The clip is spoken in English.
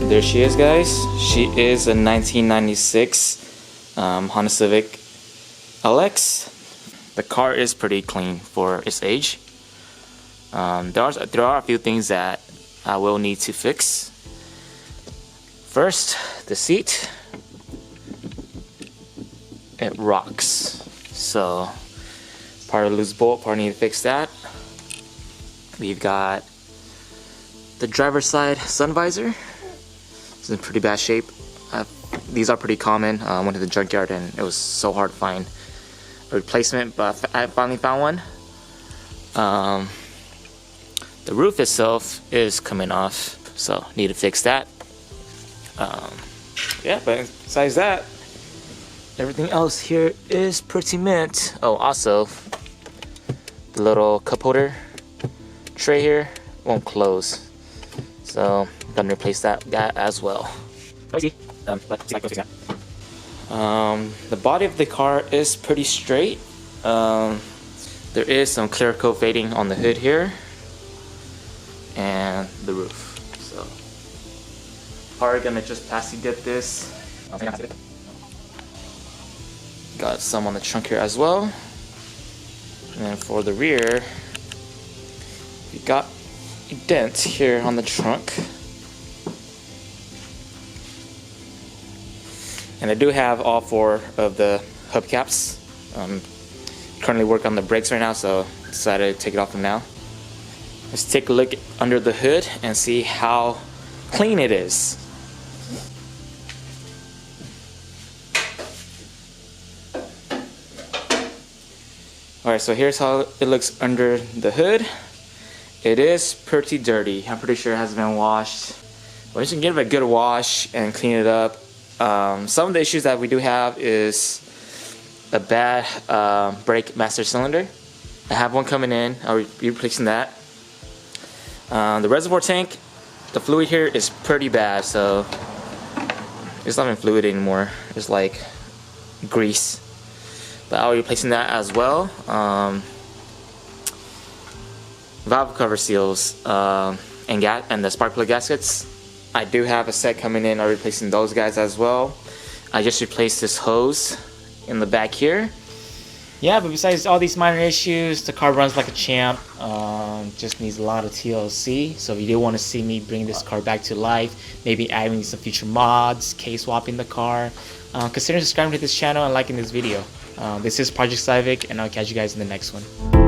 There she is, guys. She is a 1996 Honda Civic LX. The car is pretty clean for its age. There are a few things that I will need to fix. First, the seat. It rocks. So part of the loose bolt, part need to fix that. We've got the driver's side sun visor. It's in pretty bad shape. These are pretty common. I went to the junkyard and it was so hard to find a replacement, but I finally found one. The roof itself is coming off, so need to fix that. Yeah, but besides that, everything else here is pretty mint. Oh, also, the little cup holder tray here won't close, so I'm gonna replace that as well. The body of the car is pretty straight. There is some clear coat fading on the hood here and the roof. So, probably gonna just plastic dip this. Got some on the trunk here as well. And for the rear, we got a dent here on the trunk. And I do have all 4 of the hubcaps. Currently working on the brakes right now, so decided to take it off for now. Let's take a look under the hood and see how clean it is. Alright, so here's how it looks under the hood. It is pretty dirty. I'm pretty sure it hasn't been washed. We're just gonna give it a good wash and clean it up. Some of the issues that we do have is a bad brake master cylinder. I have one coming in. I'll be replacing that. The reservoir tank, the fluid here is pretty bad, so it's not even fluid anymore. It's like grease. But I'll be replacing that as well. Valve cover seals and the spark plug gaskets, I do have a set coming in. I'll be replacing those guys as well. I just replaced this hose in the back here. Yeah, but besides all these minor issues, the car runs like a champ. Just needs a lot of TLC. So if you do want to see me bring this car back to life, maybe adding some future mods, K-swapping the car, consider subscribing to this channel and liking this video. This is Project Saivic, and I'll catch you guys in the next one.